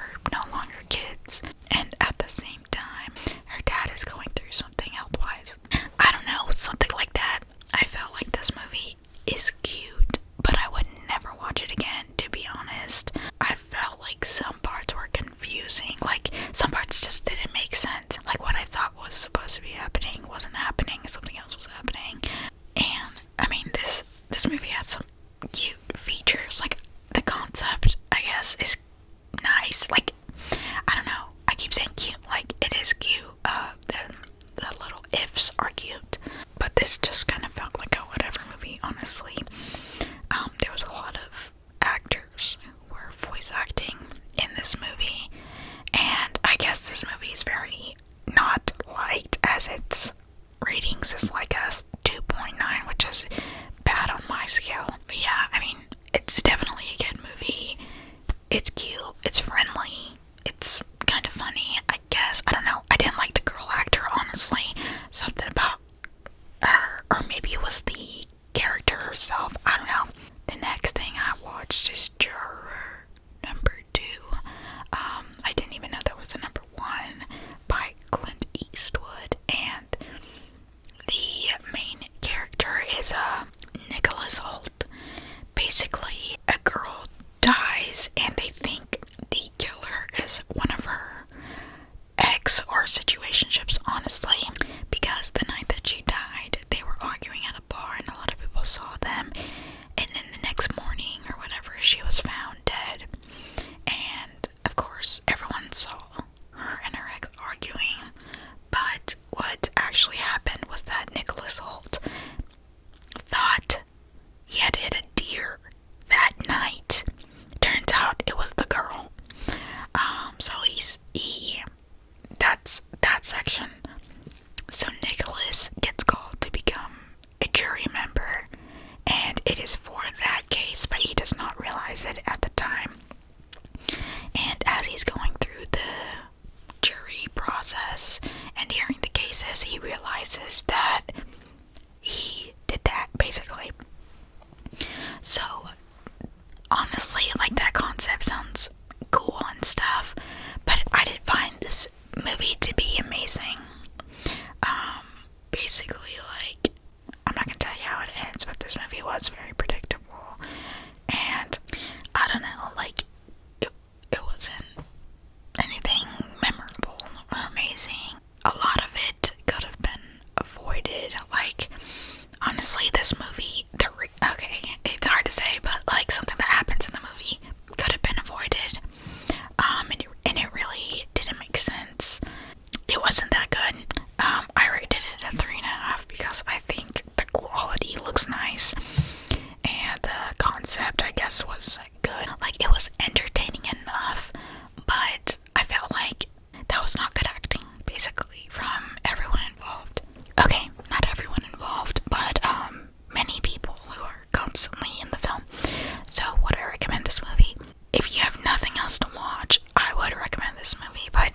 are no longer kids, and at the same time, her dad is going through something health-wise. I don't know, something like that. I felt like this movie is cute, but I would never watch it again, to be honest. I felt like some parts were confusing. Like, some parts just didn't make sense. Like, what I thought was supposed to be happening wasn't happening, something else was happening. And, I mean, this movie had some cute features. Like, the concept, I guess, is nice. Like, I don't know. I keep saying cute. Like, it is cute. The little ifs are cute. But this just kind of felt like a whatever movie, honestly. There was a lot of actors who were voice acting in this movie. And I guess this movie is very not liked, as its ratings is like a 2.9, which is bad on my scale. But yeah, I mean, it's definitely a good movie. It's cute, it's friendly, it's kind of funny, I guess. I don't know, I didn't like the girl actor, honestly. Something about her, or maybe it was the character herself, I don't know. The next thing I watched is Juror number 2. I didn't even know there was a number 1 by Clint Eastwood, and the main character is Nicholas Hoult. Basically, a girl dies and they think the killer is one of her ex or situationships, honestly, because the night that she died, they were arguing at a bar and a lot of people saw them, and then the next morning or whatever, she was found dead. And of course, everyone saw her and her ex arguing, but what actually happened was that Nicholas Hoult thought he had hit a deer that night. Turns out it was the girl. So that's that section. So Nicholas gets called to become a jury member, and it is for that case, but he does not realize it at the time. And as he's going through the jury process and hearing the cases, he realizes that he did that, basically. So, honestly, like, that concept sounds cool and stuff, but I didn't find this movie to be amazing. Basically, like, I'm not gonna tell you how it ends, but this movie was very predictable, and I don't know, like, it wasn't anything memorable or amazing. A lot of it could have been avoided. Like, honestly, this movie, okay, it's hard to say, but like, something that happens in the movie could have been avoided, and it really didn't make sense. It wasn't that good. I rated it a 3.5 because I think the quality looks nice, and the concept, I guess, was good. Like, it was entertaining enough, but I felt like that was not good acting, basically, from everyone involved. Okay, not everyone involved, but many people who are constantly in the film. So would I recommend this movie? If you have nothing else to watch, I would recommend this movie, but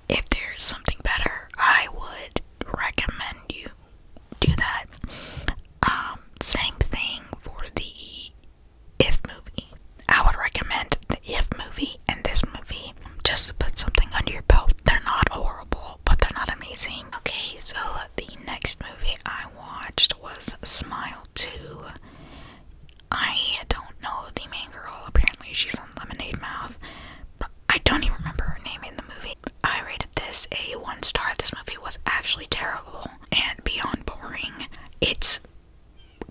if there's something better, I would recommend you do that. Same thing for the If movie. I would recommend the If movie and this movie, just to put something under your belt. They're not horrible, but they're not amazing. Okay, so the next movie I watched was Smile 2. I don't know the main girl. Apparently she's on Lemonade Mouth, but I don't even remember her name in the movie. I rated this a 1 star. This movie was actually terrible and beyond boring. It's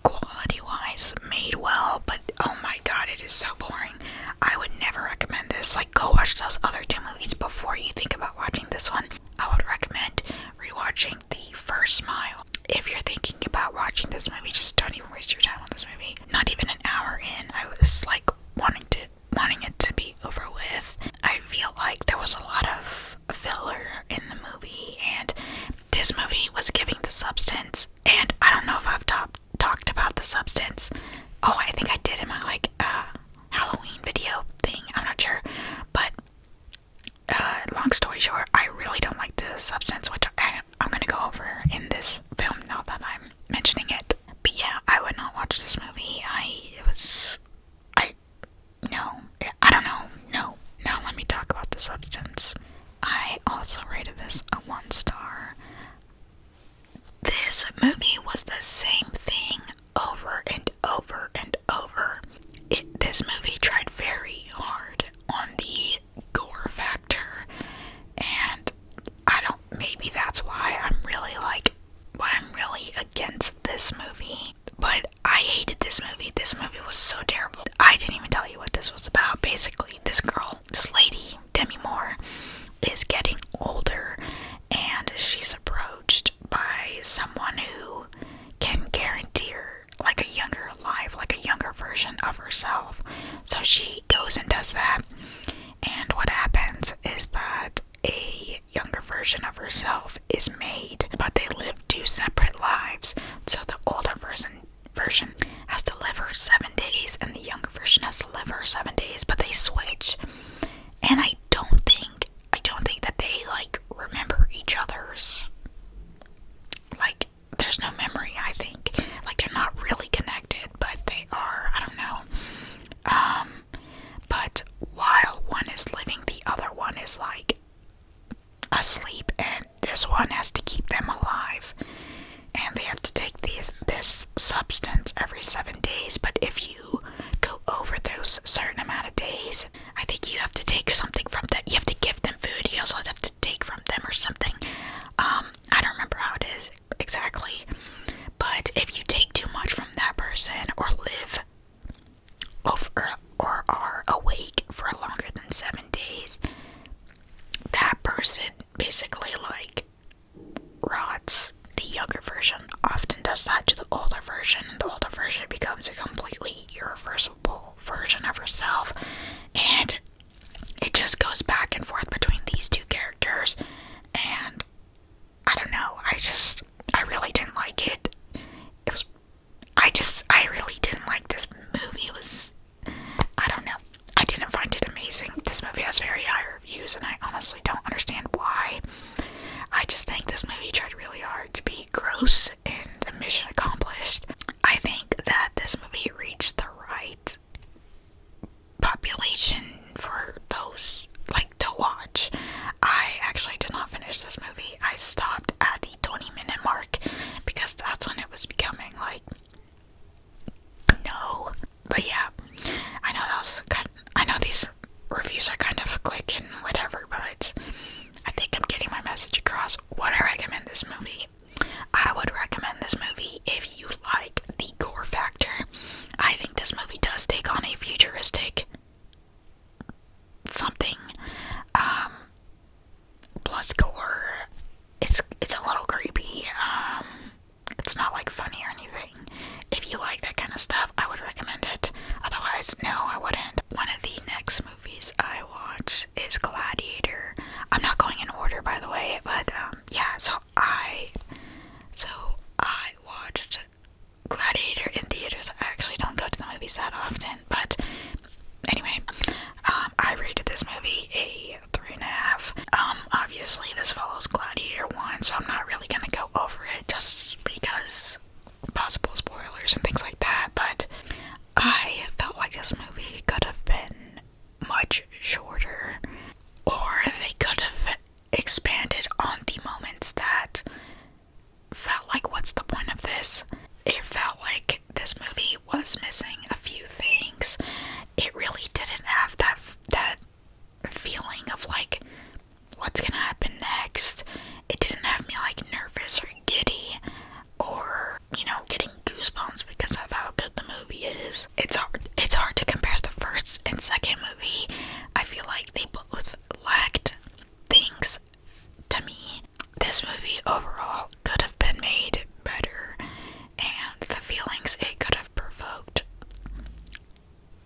quality-wise made well, but oh my god, it is so boring. I would never recommend this. Like, go watch those other 2 movies before you think about watching this one. I would recommend rewatching The First Smile. If you're thinking about watching this movie, just don't even waste your time on this movie. Not even an hour in, I was like wanting it to be over with. I feel like there was a lot of filler in the movie, and this movie was giving the substance, and I don't know if I've talked about the substance. Oh, I think I did in my like Halloween video thing, I'm not sure, but long story short, I really don't like the substance, which I'm gonna go over in this film now that I'm mentioning it. But yeah, I would not watch this movie. No, I don't know, no. Now let me talk substance. I also rated this a 1 star. This movie was the same thing over and over and over. This movie tried very hard on the gore factor, and maybe that's why I'm really against this movie. But I hated this movie. This movie was so terrible. I didn't even tell you what this was about. Basically, this lady, Demi Moore, is getting older, and she's approached by someone who can guarantee her like a younger life, like a younger version of herself. So she goes and does that, and what happens is that a younger version of herself is made, but they live 2 separate lives. So the older version has to live her 7 days, and the younger version has to live her 7 days, but they switch. And I don't think that they like remember each other's, like, there's no memory. I think like they're not really connected, but they are. I don't know. But while one is living, the other one is like asleep, and this one has to keep them alive, and they have to take this substance every 7 days. But if you go over those certain amount of days, I think you have to take something from them. You have to give them food. You also have to take from them or something. I don't remember how it is exactly, but if you take too much from that person or live over or are awake for longer than 7 days, that person basically like rots. The younger version often does that to the older version, and the older version becomes a completely irreversible version of herself, and it just goes back and forth between these 2 characters. And I don't know, I really didn't like it. I really didn't like this movie. It was, I don't know, I didn't find it amazing. This movie has very high reviews, and I honestly don't understand why. I just think this movie tried really hard to be gross, and mission accomplished. I think that this movie reached the right population for those, like, to watch. I actually did not finish this movie. I stopped at the 20-minute mark because that's when it was becoming like, no. But yeah, I know these reviews are kind of quick and whatever, but I think I'm getting my message across. Would I recommend this movie? I would recommend this movie if you like the gore factor. I think this movie does take on a futuristic something, plus gore. It's a little creepy. It's not like funny or anything. If you like that kind of stuff, I would recommend it. Otherwise, no, I wouldn't. One of the next movies I watched is Gladiator. I'm not going in order, by the way, but yeah. So I watched Gladiator in theaters. I actually don't go to the movies that often, but anyway, I rated this movie a 3.5. Obviously this follows Gladiator 1, so I'm not really gonna go over it just because possible spoilers and things like that, but I felt like this movie could have been much shorter, or they could have expanded on the moments that felt like, what's the point of this? It felt like this movie was missing a few things. It really didn't have that feeling of like, what's gonna happen next? It didn't have me like nervous or giddy, or, you know, getting goosebumps because of how good the movie is. It's hard to compare the first and second movie. I feel like they both lacked things to me. This movie overall could have been made better, and the feelings it could have provoked,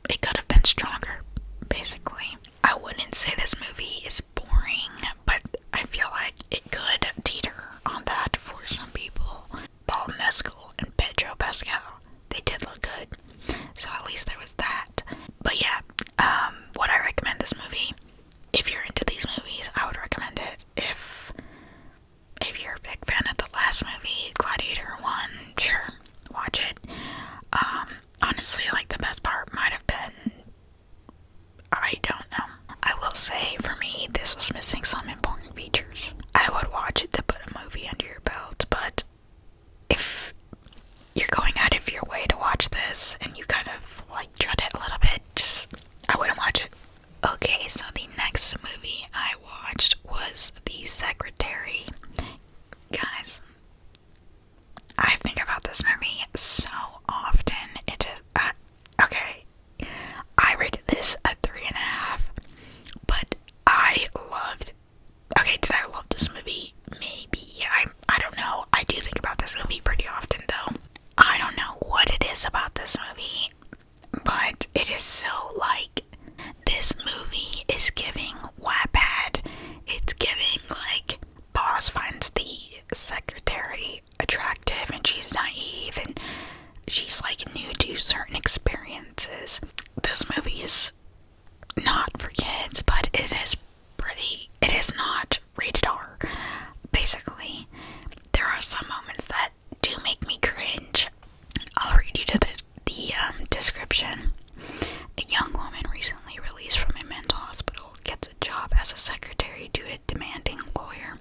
it could have been stronger, basically. I wouldn't say this movie is boring, but I feel like it could teeter on that for some people. Paul Mescal and Pedro Pascal, they did look good, so at least there was that. But yeah, would I recommend this movie? If you're into these movies, I would recommend it. If you're a big fan of the last movie, Gladiator 1, sure, watch it. Honestly, like, the best part might have been, I don't know. I will say, for me, this was missing some important features. I would watch it to put a movie under your belt, but if you're going out of your way to watch this and you kind of like dread it a little bit, I wouldn't watch it. Okay, so the next movie I watched was The Secretary. Guys, I think about this movie so often. Okay, I rated this a 3.5, but did I love this movie? Maybe. I don't know. I do think about this movie pretty often, though. I don't know what it is about this movie, but it is so like, this movie is giving Wattpad. It's giving, like, boss finds the secretary attractive and she's naive and she's, like, new to certain experiences. This movie is not for kids, but it is not rated R. Basically, there are some moments that do make me cringe. I'll read you to the description. A young woman recently released from a mental hospital gets a job as a secretary to a demanding lawyer,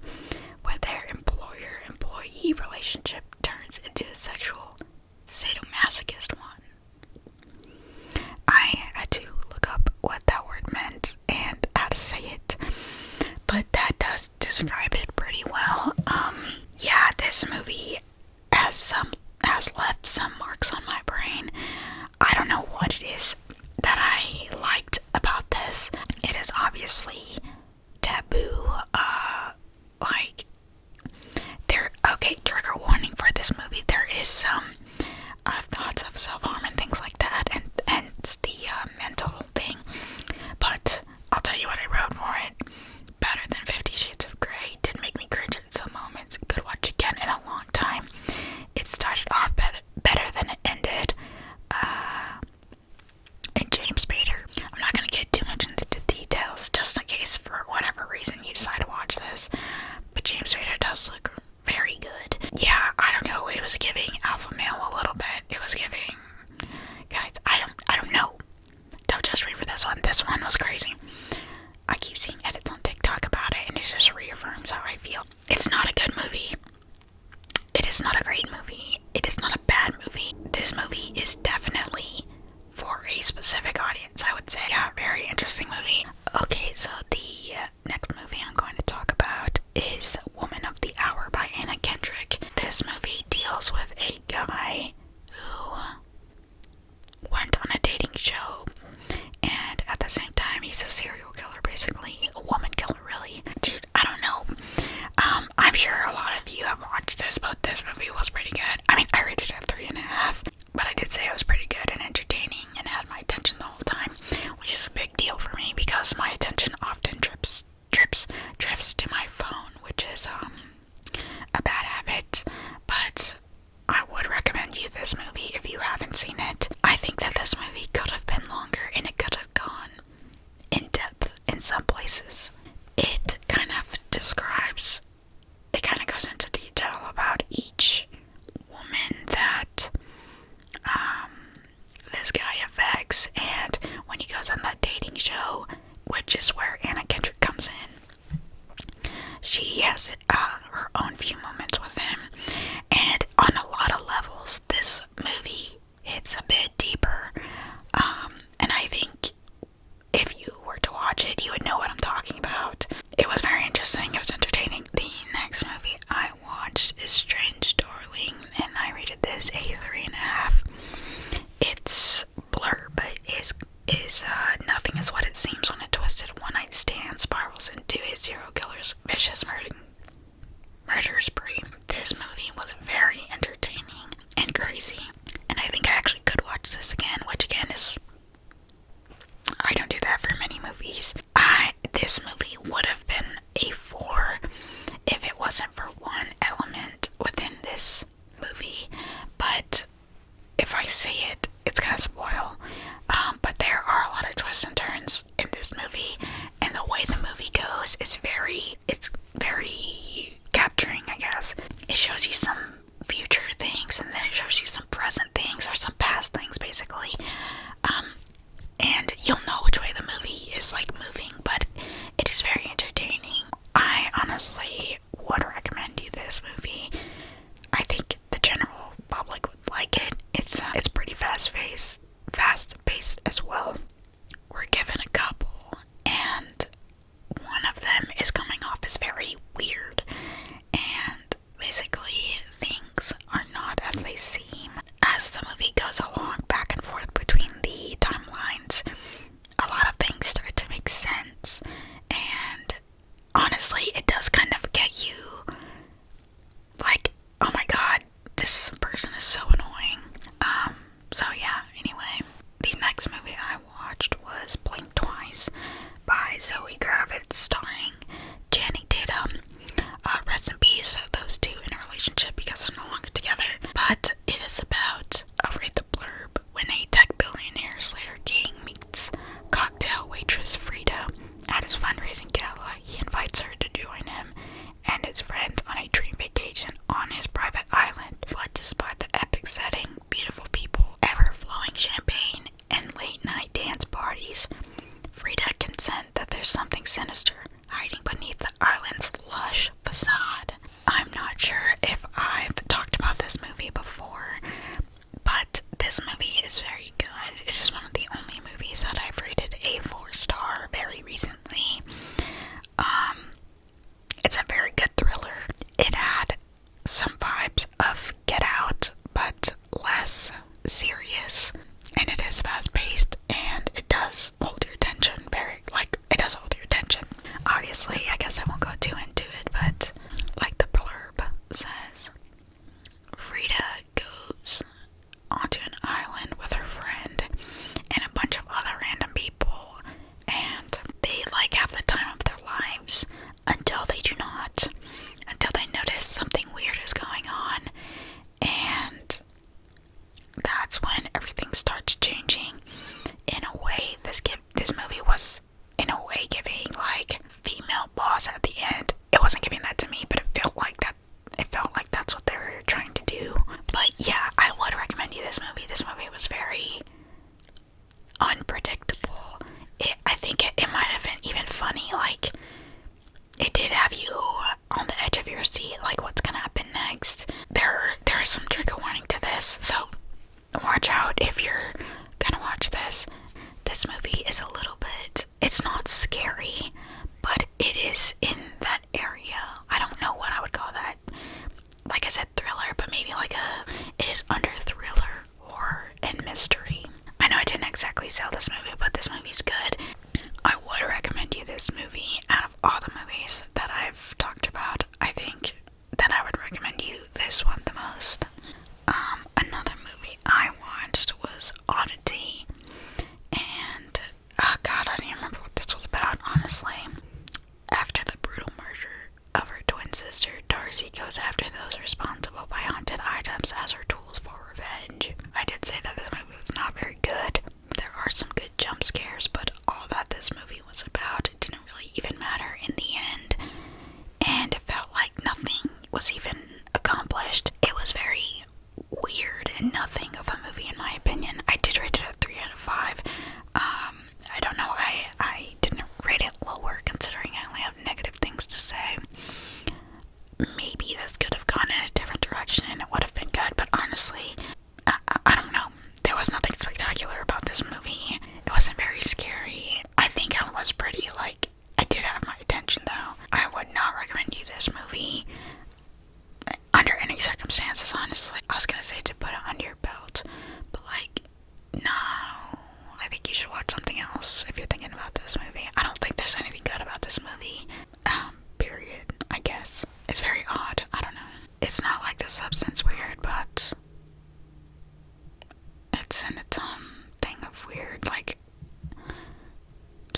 where their employer-employee relationship turns into a sexual sadomasochist one. I had to look up what that word meant and how to say it, but that does describe it pretty well. Yeah, this movie has left some marks on my brain. I don't know what it is that I liked about this. It is obviously taboo. Trigger warning for this movie. There is some thoughts of self-harm and things like that, and it's the mental thing. But I'll tell you what I wrote for it. Better than 50 Shades of Grey. Did make me cringe at some moments. Could watch again in a long time. It started off better than it ended. And James Spader. I'm not gonna get too much into the details, just in case for whatever reason you decide to watch this. But James Spader does look very good. Yeah, I don't know. It was giving alpha male a little bit. It was giving, guys. I don't know. Don't just read for this one. This one was crazy. I keep seeing edits on TikTok about it, and it just reaffirms how I feel. It's not a good movie. It is not a great movie. It is not a bad movie. This movie is definitely for a specific audience, I would say. Yeah, very interesting movie. Okay, so the next movie I'm going to talk about is Woman of the Hour by Anna Kendrick. This movie deals with a guy who went on a dating show, and at the same time he's a serial killer, basically. A woman killer, really. Dude, I don't know. I'm sure a lot of you have watched this, but this movie was pretty good. I mean, I rated it a 3.5, but I did say it was pretty good and entertaining and had my attention the whole time, which is a big deal for me because my attention often drifts to my phone, which is a bad habit. But I would recommend you this movie if you haven't seen it. I think that this movie could have been longer and it could have gone in depth in some places. It kind of goes into detail about each woman that this guy affects, and when he goes on that dating show, which is where Anna Kendrick comes in, she has her own few moments with him, and on a lot of levels this movie hits a bit deeper, and I think if you were to watch it you would know what I'm talking about. It was very interesting. It was entertaining. The next movie I watched is Strange Darling, and I rated this a 3.5. It's blur, but is nothing is what it seems when a twisted one-night stand spirals into a serial killer's vicious murder spree. This movie was very entertaining and crazy, and I think I actually could watch this again, which again is, I don't do that for many movies. This movie would have been a 4 if it wasn't for one element within this movie, but if I say it, it's gonna spoil. But there are a lot of twists and turns in this movie, and the way the movie goes is very capturing, I guess. honestly would recommend you this movie. I think the general public would like it. It's pretty fast-paced as well. We're given a couple, and one of them is coming off as very weird, and basically things are not as they seem. As the movie goes along back and forth between the timelines, a lot of things start to make sense, and honestly, it does kind of get you like, oh my god, this person is so annoying. So yeah, anyway, the next movie I watched was Blink Twice by Zoe Kravitz, starring Channing Tatum. Rest in peace, those two in a relationship because they're no longer together. But it is about, I'll read the blurb. When a tech billionaire, Slater King, meets cocktail waitress Frida at his fundraising gala, he invites her to join him and his friends on a dream vacation on his private island. But despite the epic setting, beautiful people, ever-flowing champagne, and late-night dance parties, Frida can sense that there's something sinister hiding beneath the island's lush facade. I'm not sure if I've talked about this movie before, but this movie is very good. It is one of the only movies that I've rated a 4-star very recently. It's a very good thriller. It had some vibes of Get Out, but less serious, and it is fast-paced, and it does hold your attention it does hold your attention. Obviously, I guess I won't go too into it, but like the blurb says, Frida goes onto an island with her friend and a bunch of other random people, and they have the time of their lives until they do not, until they notice something weird is going on, and that's when everything starts changing. In a way, this movie was in a way giving female boss at the end. It wasn't giving that to me, but it felt like that. It felt like that's what they were trying to do. But yeah, I would recommend you this movie. This movie was very unpredictable. I think it might have been even funny. It did have you on the edge of your seat, what's gonna happen next. There is some trigger warning to this, so watch out if you're gonna watch this. This movie is a little bit, it's not scary, but it is in that area. I don't know what I would call that. Like I said, thriller, but maybe it is under thriller, horror, and mystery. I know I didn't exactly sell this movie, but this movie's good. I would recommend you this movie. Out of all the movies that I've talked about, I think that I would recommend you this one the most. Another movie I watched was Oddity, and oh god, I don't even remember what this was about, honestly. After the brutal murder of her twin sister, Darcy goes after those responsible by haunted items as her tools for revenge. I did say that this movie was not very good. There are some good jump scares, but all that this movie was about didn't really even matter in the end, and it felt like nothing was even accomplished. It was very weird and nothing of a movie in my opinion. I did rate it a 3 out of 5. I don't know, I didn't rate it lower considering I only have negative things to say. Maybe this could have gone in a different direction and it would have been good, but honestly, I don't know. There was nothing spectacular about this movie. It wasn't very scary. I think I was pretty, I did have my attention though. I would not recommend you this movie under any circumstances, honestly. I was gonna say to put it under your belt, but no. I think you should watch something else if you're thinking about this movie. I don't think there's anything good about this movie. Period, I guess. It's very odd. I don't know. It's not like The Substance weird, but it's in its own thing of weird.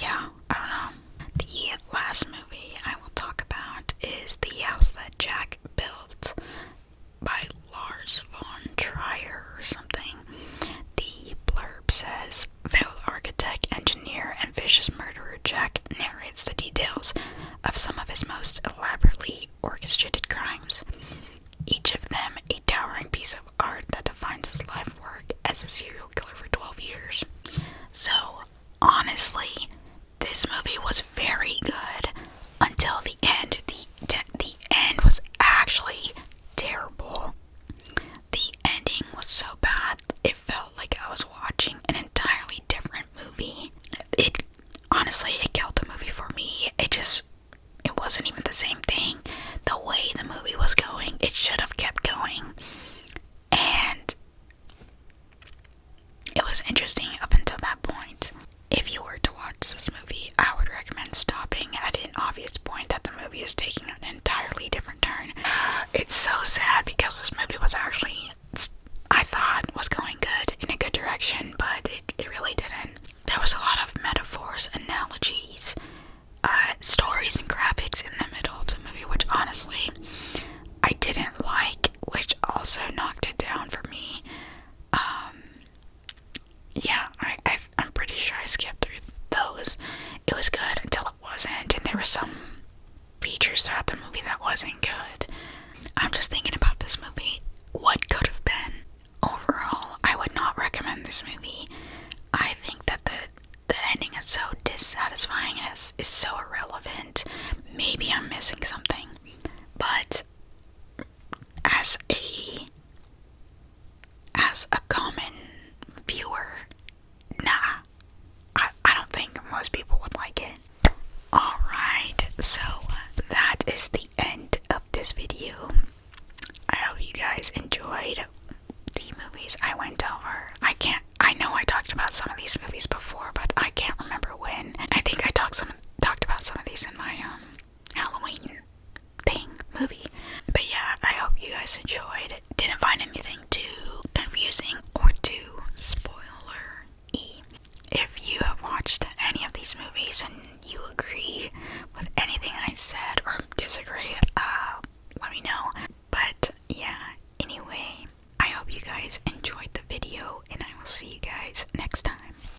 Yeah, I don't know. The last movie I will talk about is The House That Jack Built by Lars von Trier or something. The blurb says, failed architect, engineer, and vicious murderer Jack narrates the details of some of his most elaborately orchestrated crimes, each of them a towering piece of art that defines his life work as a serial killer for 12 years. So, honestly, this movie was very good until the end. The it wasn't even the same thing. The way the movie was going, it should have kept going. And it was interesting up until that point. If you were to watch this movie, I would recommend stopping at an obvious point that the movie is taking an entirely different turn. It's so sad because this movie was actually, I thought, was going good in a good direction, but it really didn't. There was a lot of metaphors, analogies, stories, and graphics in the middle of the movie, which honestly I didn't like, which also knocked it down for me. Yeah, I'm pretty sure I skipped through those. It was good until it wasn't, and there were some features throughout the movie that wasn't good. I'm just thinking about this movie, what could have been. Overall, I would not recommend this movie. I think that the ending is so dissatisfying and is so irrelevant. Maybe I'm missing something, but as a common viewer, nah, I don't think most people would like it. Alright, so that is the end of this video. I hope you guys enjoyed the movies I went over. I know I talked about some of these movies before, but I can't remember when. I think I talked about some of these in my Halloween movie. But yeah, I hope you guys enjoyed. Didn't find anything too confusing or too spoiler-y. If you have watched any of these movies and you agree with anything I said or disagree, let me know.